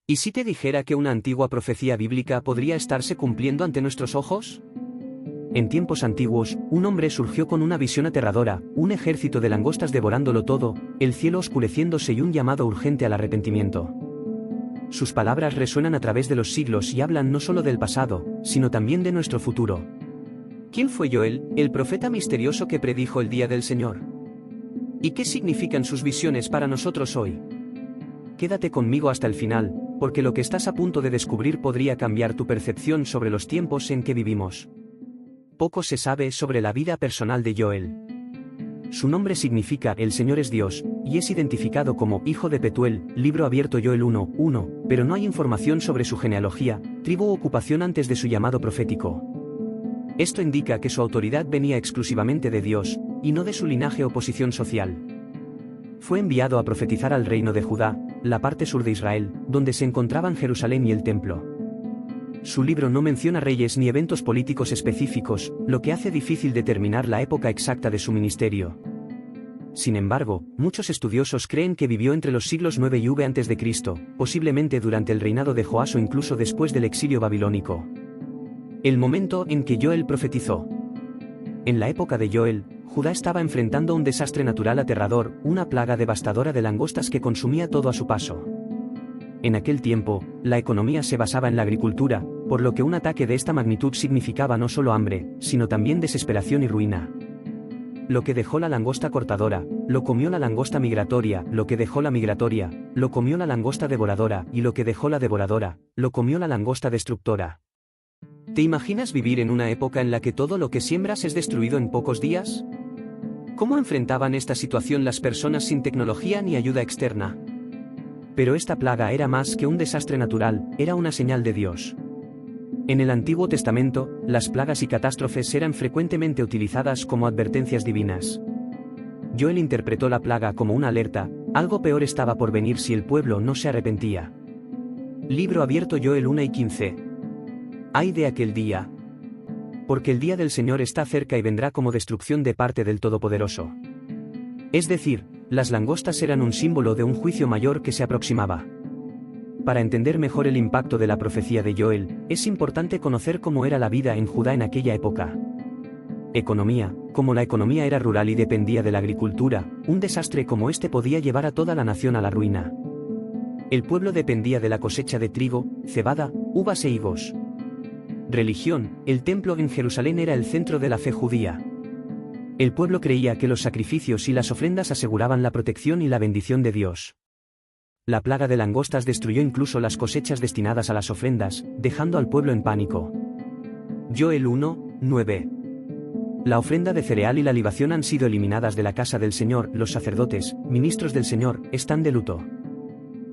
¿Y si te dijera que una antigua profecía bíblica podría estarse cumpliendo ante nuestros ojos? En tiempos antiguos, un hombre surgió con una visión aterradora, un ejército de langostas devorándolo todo, el cielo oscureciéndose y un llamado urgente al arrepentimiento. Sus palabras resuenan a través de los siglos y hablan no solo del pasado, sino también de nuestro futuro. ¿Quién fue Joel, el profeta misterioso que predijo el día del Señor? ¿Y qué significan sus visiones para nosotros hoy? Quédate conmigo hasta el final, porque lo que estás a punto de descubrir podría cambiar tu percepción sobre los tiempos en que vivimos. Poco se sabe sobre la vida personal de Joel. Su nombre significa El Señor es Dios, y es identificado como hijo de Petuel, libro abierto Joel 1:1, pero no hay información sobre su genealogía, tribu o ocupación antes de su llamado profético. Esto indica que su autoridad venía exclusivamente de Dios, y no de su linaje o posición social. Fue enviado a profetizar al reino de Judá, la parte sur de Israel, donde se encontraban Jerusalén y el templo. Su libro no menciona reyes ni eventos políticos específicos, lo que hace difícil determinar la época exacta de su ministerio. Sin embargo, muchos estudiosos creen que vivió entre los siglos 9 y V a.C., posiblemente durante el reinado de Joás o incluso después del exilio babilónico. El momento en que Joel profetizó. En la época de Joel, Judá estaba enfrentando un desastre natural aterrador, una plaga devastadora de langostas que consumía todo a su paso. En aquel tiempo, la economía se basaba en la agricultura, por lo que un ataque de esta magnitud significaba no solo hambre, sino también desesperación y ruina. Lo que dejó la langosta cortadora, lo comió la langosta migratoria, lo que dejó la migratoria, lo comió la langosta devoradora, y lo que dejó la devoradora, lo comió la langosta destructora. ¿Te imaginas vivir en una época en la que todo lo que siembras es destruido en pocos días? ¿Cómo enfrentaban esta situación las personas sin tecnología ni ayuda externa? Pero esta plaga era más que un desastre natural, era una señal de Dios. En el Antiguo Testamento, las plagas y catástrofes eran frecuentemente utilizadas como advertencias divinas. Joel interpretó la plaga como una alerta, algo peor estaba por venir si el pueblo no se arrepentía. Libro abierto Joel 1:15. Ay de aquel día. Porque el día del Señor está cerca y vendrá como destrucción de parte del Todopoderoso. Es decir, las langostas eran un símbolo de un juicio mayor que se aproximaba. Para entender mejor el impacto de la profecía de Joel, es importante conocer cómo era la vida en Judá en aquella época. Economía. Como la economía era rural y dependía de la agricultura, un desastre como este podía llevar a toda la nación a la ruina. El pueblo dependía de la cosecha de trigo, cebada, uvas e higos. Religión. El templo en Jerusalén era el centro de la fe judía. El pueblo creía que los sacrificios y las ofrendas aseguraban la protección y la bendición de Dios. La plaga de langostas destruyó incluso las cosechas destinadas a las ofrendas, dejando al pueblo en pánico. Joel 1:9. La ofrenda de cereal y la libación han sido eliminadas de la casa del Señor, los sacerdotes, ministros del Señor, están de luto.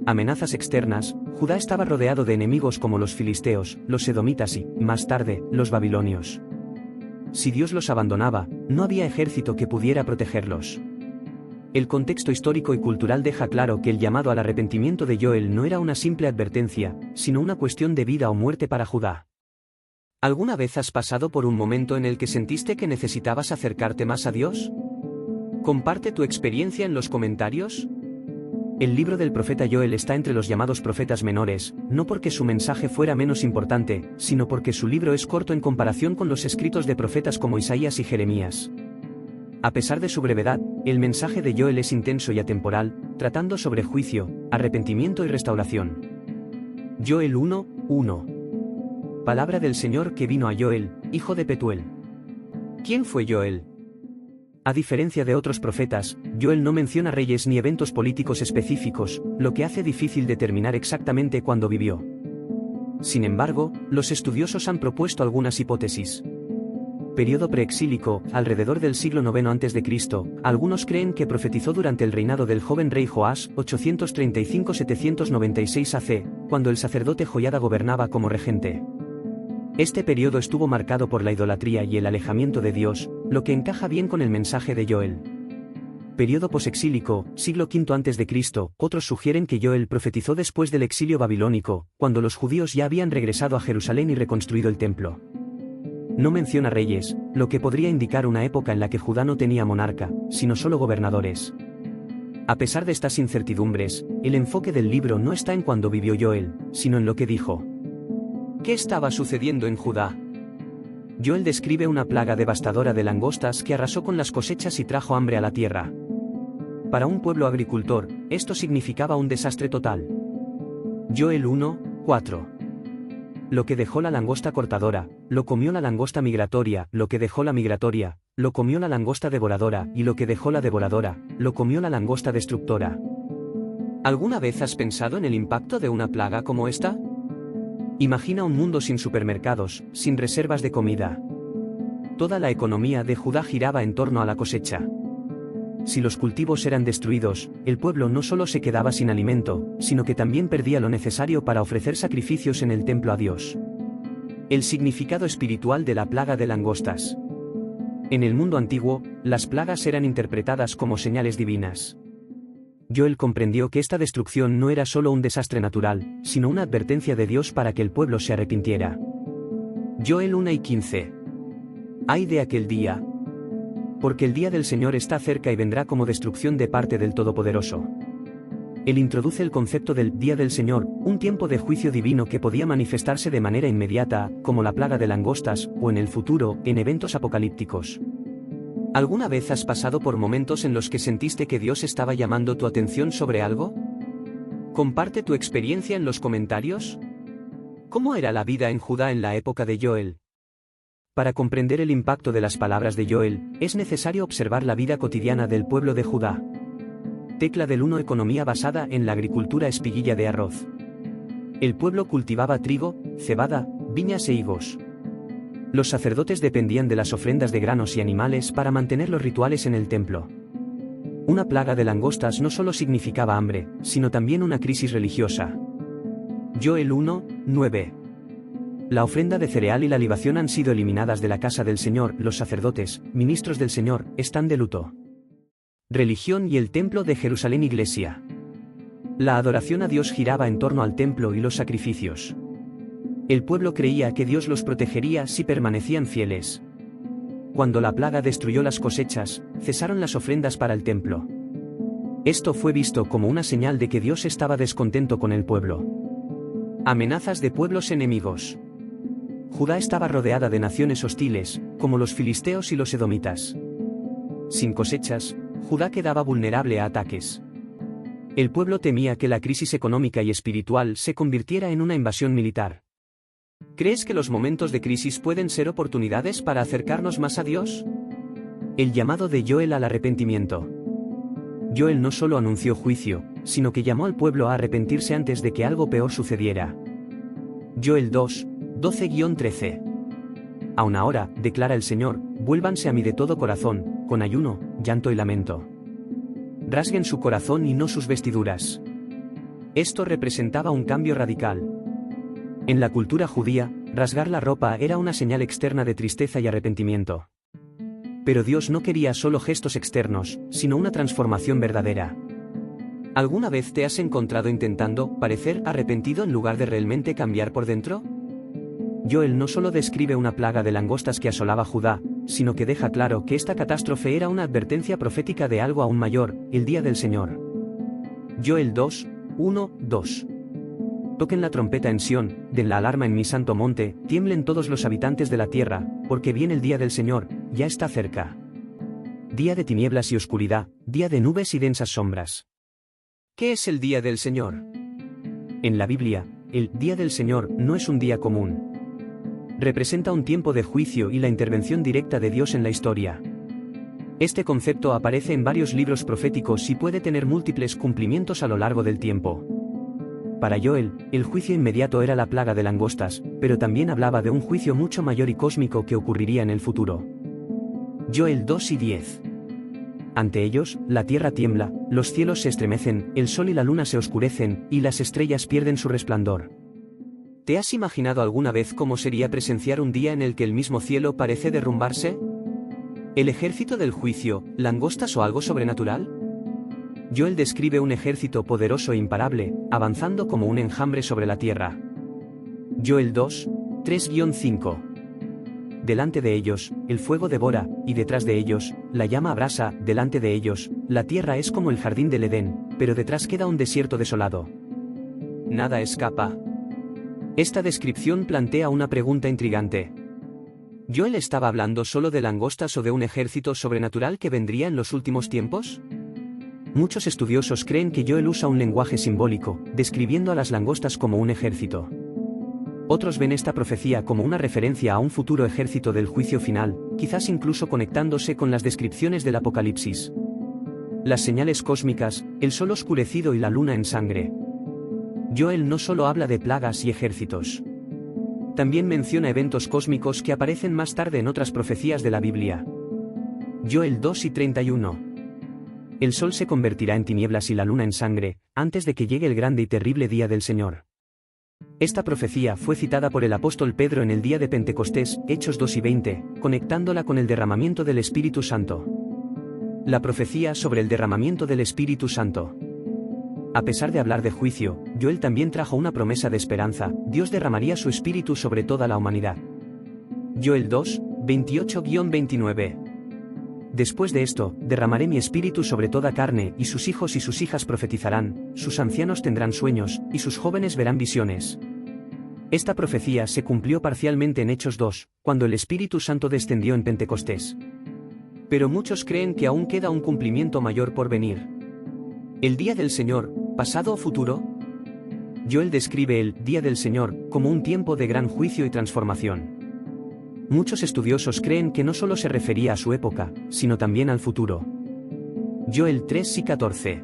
Amenazas externas. Judá estaba rodeado de enemigos como los filisteos, los edomitas y, más tarde, los babilonios. Si Dios los abandonaba, no había ejército que pudiera protegerlos. El contexto histórico y cultural deja claro que el llamado al arrepentimiento de Joel no era una simple advertencia, sino una cuestión de vida o muerte para Judá. ¿Alguna vez has pasado por un momento en el que sentiste que necesitabas acercarte más a Dios? Comparte tu experiencia en los comentarios. El libro del profeta Joel está entre los llamados profetas menores, no porque su mensaje fuera menos importante, sino porque su libro es corto en comparación con los escritos de profetas como Isaías y Jeremías. A pesar de su brevedad, el mensaje de Joel es intenso y atemporal, tratando sobre juicio, arrepentimiento y restauración. Joel 1:1. Palabra del Señor que vino a Joel, hijo de Petuel. ¿Quién fue Joel? A diferencia de otros profetas, Joel no menciona reyes ni eventos políticos específicos, lo que hace difícil determinar exactamente cuándo vivió. Sin embargo, los estudiosos han propuesto algunas hipótesis. Periodo preexílico, alrededor del siglo IX a.C., algunos creen que profetizó durante el reinado del joven rey Joás, 835-796 AC, cuando el sacerdote Joiada gobernaba como regente. Este periodo estuvo marcado por la idolatría y el alejamiento de Dios, lo que encaja bien con el mensaje de Joel. Periodo posexílico, siglo V a.C., otros sugieren que Joel profetizó después del exilio babilónico, cuando los judíos ya habían regresado a Jerusalén y reconstruido el templo. No menciona reyes, lo que podría indicar una época en la que Judá no tenía monarca, sino solo gobernadores. A pesar de estas incertidumbres, el enfoque del libro no está en cuando vivió Joel, sino en lo que dijo. ¿Qué estaba sucediendo en Judá? Joel describe una plaga devastadora de langostas que arrasó con las cosechas y trajo hambre a la tierra. Para un pueblo agricultor, esto significaba un desastre total. Joel 1:4. Lo que dejó la langosta cortadora, lo comió la langosta migratoria, lo que dejó la migratoria, lo comió la langosta devoradora, y lo que dejó la devoradora, lo comió la langosta destructora. ¿Alguna vez has pensado en el impacto de una plaga como esta? Imagina un mundo sin supermercados, sin reservas de comida. Toda la economía de Judá giraba en torno a la cosecha. Si los cultivos eran destruidos, el pueblo no solo se quedaba sin alimento, sino que también perdía lo necesario para ofrecer sacrificios en el templo a Dios. El significado espiritual de la plaga de langostas. En el mundo antiguo, las plagas eran interpretadas como señales divinas. Joel comprendió que esta destrucción no era solo un desastre natural, sino una advertencia de Dios para que el pueblo se arrepintiera. Joel 1:15. Ay de aquel día. Porque el día del Señor está cerca y vendrá como destrucción de parte del Todopoderoso. Él introduce el concepto del día del Señor, un tiempo de juicio divino que podía manifestarse de manera inmediata, como la plaga de langostas, o en el futuro, en eventos apocalípticos. ¿Alguna vez has pasado por momentos en los que sentiste que Dios estaba llamando tu atención sobre algo? Comparte tu experiencia en los comentarios. ¿Cómo era la vida en Judá en la época de Joel? Para comprender el impacto de las palabras de Joel, es necesario observar la vida cotidiana del pueblo de Judá. Tecla del 1. Economía basada en la agricultura espiguilla de arroz. El pueblo cultivaba trigo, cebada, viñas e higos. Los sacerdotes dependían de las ofrendas de granos y animales para mantener los rituales en el templo. Una plaga de langostas no solo significaba hambre, sino también una crisis religiosa. Joel 1:9. La ofrenda de cereal y la libación han sido eliminadas de la casa del Señor. Los sacerdotes, ministros del Señor, están de luto. Religión y el templo de Jerusalén. Iglesia. La adoración a Dios giraba en torno al templo y los sacrificios. El pueblo creía que Dios los protegería si permanecían fieles. Cuando la plaga destruyó las cosechas, cesaron las ofrendas para el templo. Esto fue visto como una señal de que Dios estaba descontento con el pueblo. Amenazas de pueblos enemigos. Judá estaba rodeada de naciones hostiles, como los filisteos y los edomitas. Sin cosechas, Judá quedaba vulnerable a ataques. El pueblo temía que la crisis económica y espiritual se convirtiera en una invasión militar. ¿Crees que los momentos de crisis pueden ser oportunidades para acercarnos más a Dios? El llamado de Joel al arrepentimiento. Joel no solo anunció juicio, sino que llamó al pueblo a arrepentirse antes de que algo peor sucediera. Joel 2:12-13. Aun ahora, declara el Señor, vuélvanse a mí de todo corazón, con ayuno, llanto y lamento. Rasguen su corazón y no sus vestiduras. Esto representaba un cambio radical. En la cultura judía, rasgar la ropa era una señal externa de tristeza y arrepentimiento. Pero Dios no quería solo gestos externos, sino una transformación verdadera. ¿Alguna vez te has encontrado intentando parecer arrepentido en lugar de realmente cambiar por dentro? Joel no solo describe una plaga de langostas que asolaba Judá, sino que deja claro que esta catástrofe era una advertencia profética de algo aún mayor, el día del Señor. Joel 2:1-2. Toquen la trompeta en Sión, den la alarma en mi santo monte, tiemblen todos los habitantes de la tierra, porque viene el día del Señor, ya está cerca. Día de tinieblas y oscuridad, día de nubes y densas sombras. ¿Qué es el día del Señor? En la Biblia, el día del Señor no es un día común. Representa un tiempo de juicio y la intervención directa de Dios en la historia. Este concepto aparece en varios libros proféticos y puede tener múltiples cumplimientos a lo largo del tiempo. Para Joel, el juicio inmediato era la plaga de langostas, pero también hablaba de un juicio mucho mayor y cósmico que ocurriría en el futuro. Joel 2:10. Ante ellos, la tierra tiembla, los cielos se estremecen, el sol y la luna se oscurecen, y las estrellas pierden su resplandor. ¿Te has imaginado alguna vez cómo sería presenciar un día en el que el mismo cielo parece derrumbarse? ¿El ejército del juicio, langostas o algo sobrenatural? Joel describe un ejército poderoso e imparable, avanzando como un enjambre sobre la tierra. Joel 2:3-5. delante de ellos, el fuego devora, y detrás de ellos, la llama abrasa, delante de ellos, la tierra es como el jardín del Edén, pero detrás queda un desierto desolado. Nada escapa. Esta descripción plantea una pregunta intrigante. ¿Joel estaba hablando solo de langostas o de un ejército sobrenatural que vendría en los últimos tiempos? Muchos estudiosos creen que Joel usa un lenguaje simbólico, describiendo a las langostas como un ejército. Otros ven esta profecía como una referencia a un futuro ejército del juicio final, quizás incluso conectándose con las descripciones del Apocalipsis. Las señales cósmicas, el sol oscurecido y la luna en sangre. Joel no solo habla de plagas y ejércitos. También menciona eventos cósmicos que aparecen más tarde en otras profecías de la Biblia. Joel 2:31. El sol se convertirá en tinieblas y la luna en sangre, antes de que llegue el grande y terrible día del Señor. Esta profecía fue citada por el apóstol Pedro en el día de Pentecostés, Hechos 2:20, conectándola con el derramamiento del Espíritu Santo. La profecía sobre el derramamiento del Espíritu Santo. A pesar de hablar de juicio, Joel también trajo una promesa de esperanza: Dios derramaría su espíritu sobre toda la humanidad. Joel 2, 28-29. Después de esto, derramaré mi espíritu sobre toda carne, y sus hijos y sus hijas profetizarán, sus ancianos tendrán sueños, y sus jóvenes verán visiones. Esta profecía se cumplió parcialmente en Hechos 2, cuando el Espíritu Santo descendió en Pentecostés. Pero muchos creen que aún queda un cumplimiento mayor por venir. ¿El día del Señor, pasado o futuro? Joel describe el día del Señor como un tiempo de gran juicio y transformación. Muchos estudiosos creen que no solo se refería a su época, sino también al futuro. Joel 3:14.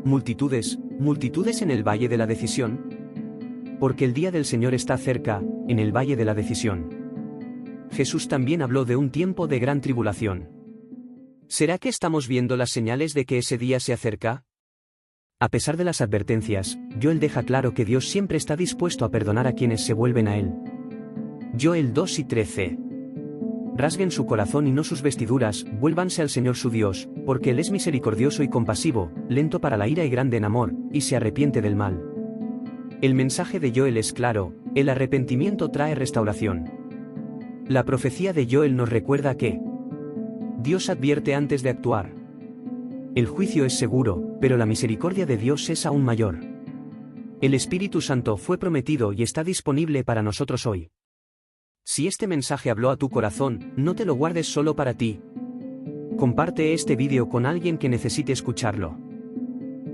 Multitudes, multitudes en el valle de la decisión. Porque el día del Señor está cerca, en el valle de la decisión. Jesús también habló de un tiempo de gran tribulación. ¿Será que estamos viendo las señales de que ese día se acerca? A pesar de las advertencias, Joel deja claro que Dios siempre está dispuesto a perdonar a quienes se vuelven a Él. Joel 2:13. Rasguen su corazón y no sus vestiduras, vuélvanse al Señor su Dios, porque Él es misericordioso y compasivo, lento para la ira y grande en amor, y se arrepiente del mal. El mensaje de Joel es claro: el arrepentimiento trae restauración. La profecía de Joel nos recuerda que Dios advierte antes de actuar. El juicio es seguro, pero la misericordia de Dios es aún mayor. El Espíritu Santo fue prometido y está disponible para nosotros hoy. Si este mensaje habló a tu corazón, no te lo guardes solo para ti. Comparte este vídeo con alguien que necesite escucharlo.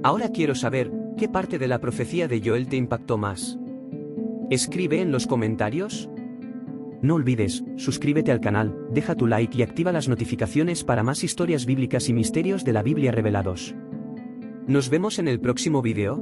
Ahora quiero saber, ¿qué parte de la profecía de Joel te impactó más? Escribe en los comentarios. No olvides, suscríbete al canal, deja tu like y activa las notificaciones para más historias bíblicas y misterios de la Biblia revelados. Nos vemos en el próximo vídeo.